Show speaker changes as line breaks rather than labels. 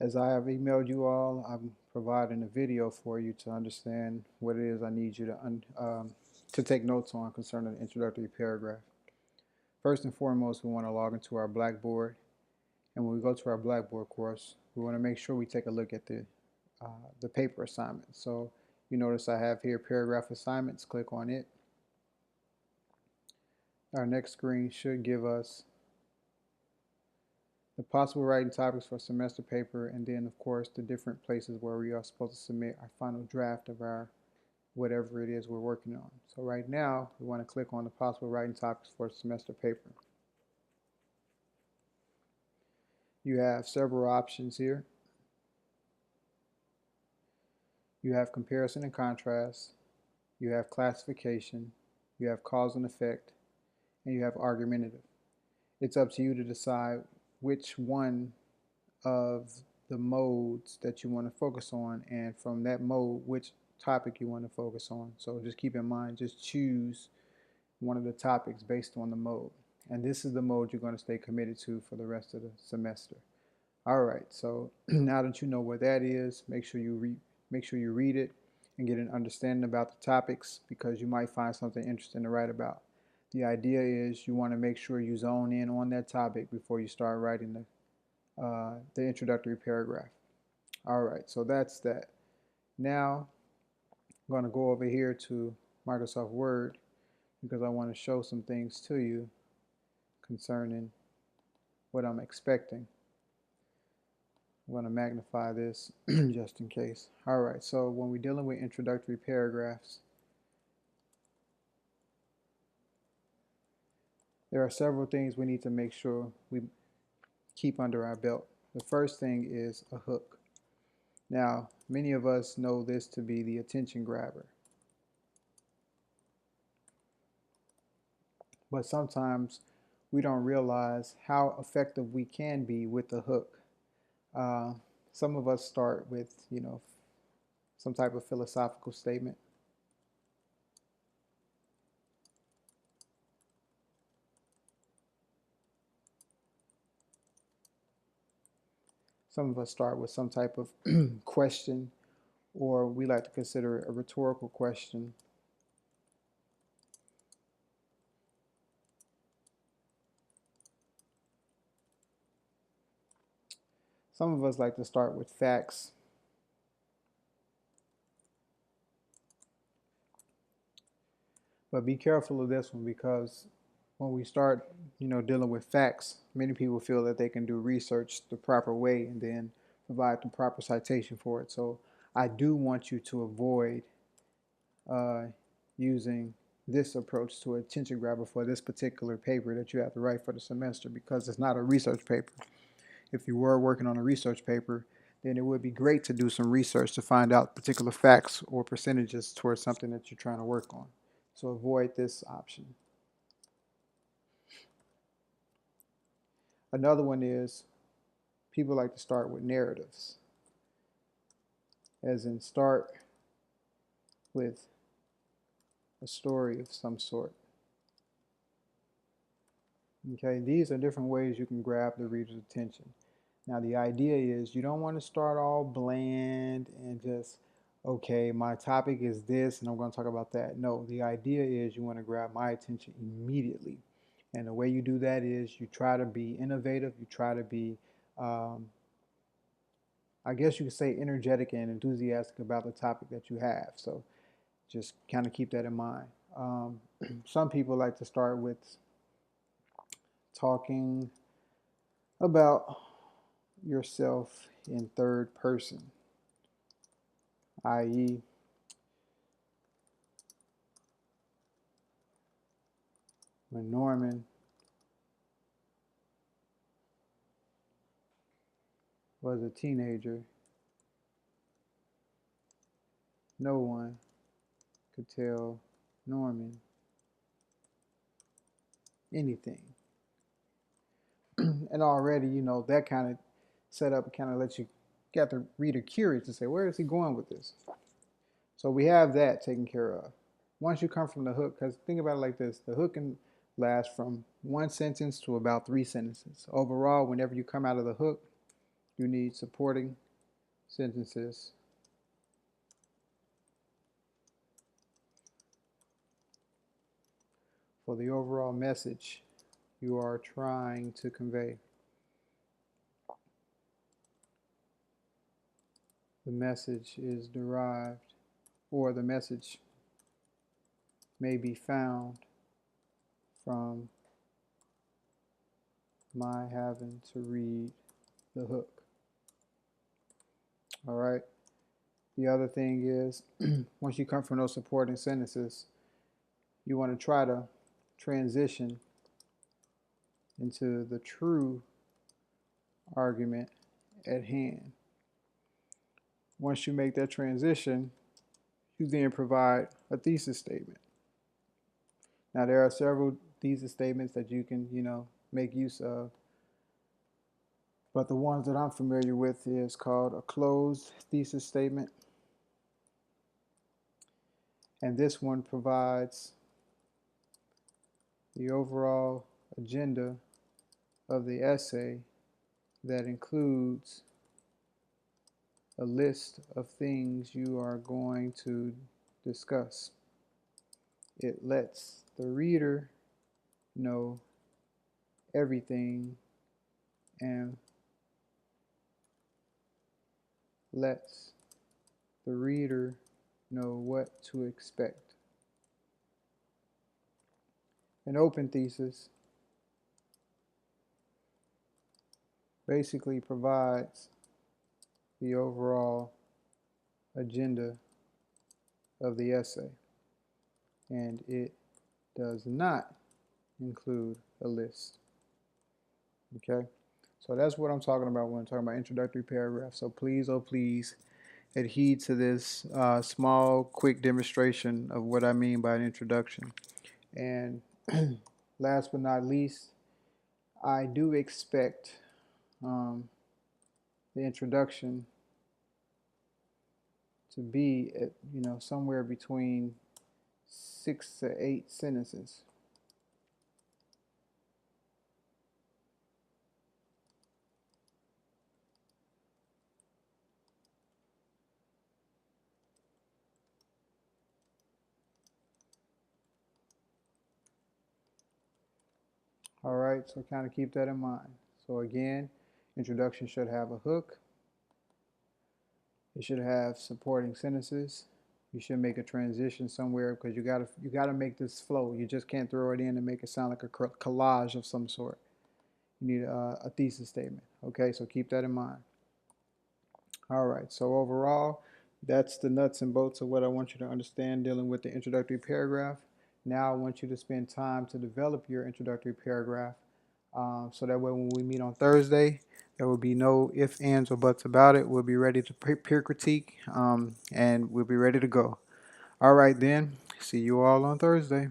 As I have emailed you all, I'm providing a video for you to understand what it is I need you to take notes on concerning the introductory paragraph. First and foremost, we want to log into our Blackboard. And when we go to our Blackboard course, we want to make sure we take a look at the paper assignment. So you notice I have here paragraph assignments. Click on it. Our next screen should give us the possible writing topics for semester paper, and then of course the different places where we are supposed to submit our final draft of our whatever it is we're working on. So right now we want to click on the possible writing topics for semester paper. You have several options here. You have comparison and contrast, you have classification, you have cause and effect, and you have argumentative. It's up to you to decide which one of the modes that you want to focus on, and from that mode which topic you want to focus on. So just keep in mind, just choose one of the topics based on the mode, and this is the mode you're going to stay committed to for the rest of the semester. All right, so now that you know what that is, make sure you read it and get an understanding about the topics, because you might find something interesting to write about. The idea is you want to make sure you zone in on that topic before you start writing the introductory paragraph. All right, so that's that. Now I'm going to go over here to Microsoft Word because I want to show some things to you concerning what I'm expecting. I'm going to magnify this just in case. All right, so when we're dealing with introductory paragraphs, there are several things we need to make sure we keep under our belt. The first thing is a hook. Now, many of us know this to be the attention grabber, but sometimes we don't realize how effective we can be with the hook. Uh, some of us start with, some type of philosophical statement. Some of us start with some type of question, or we like to consider it a rhetorical question. Some of us like to start with facts. But be careful of this one, because when we start, dealing with facts, many people feel that they can do research the proper way and then provide the proper citation for it. So I do want you to avoid uh, using this approach to attention grabber for this particular paper that you have to write for the semester, because it's not a research paper. If you were working on a research paper, then it would be great to do some research to find out particular facts or percentages towards something that you're trying to work on. So avoid this option. Another one is people like to start with narratives, as in start with a story of some sort. Okay, these are different ways you can grab the reader's attention. Now the idea is you don't want to start all bland and just, okay, my topic is this and I'm going to talk about that. No, the idea is you want to grab my attention immediately. And the way you do that is you try to be innovative, you try to be, I guess you could say, energetic and enthusiastic about the topic that you have. So just kind of keep that in mind. Some people like to start with talking about yourself in third person, i.e., when Norman was a teenager, no one could tell Norman anything. And already, that kind of setup kind of lets you get the reader curious to say, where is he going with this? So we have that taken care of. Once you come from the hook, because think about it like this, the hook can last from one sentence to about 3 sentences. Overall, whenever you come out of the hook, you need supporting sentences for the overall message you are trying to convey. The message is derived, or the message may be found from my having to read the hook. All right. The other thing is, once you come from those supporting sentences, you want to try to transition into the true argument at hand. Once you make that transition, you then provide a thesis statement. Now, there are several thesis statements that you can, make use of, but the ones that I'm familiar with is called a closed thesis statement. And this one provides the overall agenda of the essay that includes a list of things you are going to discuss. It lets the reader know everything and lets the reader know what to expect. An open thesis basically provides the overall agenda of the essay, and it does not include a list. Okay, so that's what I'm talking about when I'm talking about introductory paragraph. So please, oh please, adhere to this small, quick demonstration of what I mean by an introduction. And last but not least, I do expect the introduction to be at, somewhere between 6 to 8 sentences. All right, so kind of keep that in mind. So again, introduction should have a hook. It should have supporting sentences. You should make a transition somewhere because you gotta make this flow. You just can't throw it in and make it sound like a collage of some sort. You need a thesis statement. Okay, so keep that in mind. All right, so overall, that's the nuts and bolts of what I want you to understand dealing with the introductory paragraph. Now I want you to spend time to develop your introductory paragraph so that way when we meet on Thursday, there will be no ifs, ands, or buts about it. We'll be ready to peer critique and we'll be ready to go. All right then, see you all on Thursday.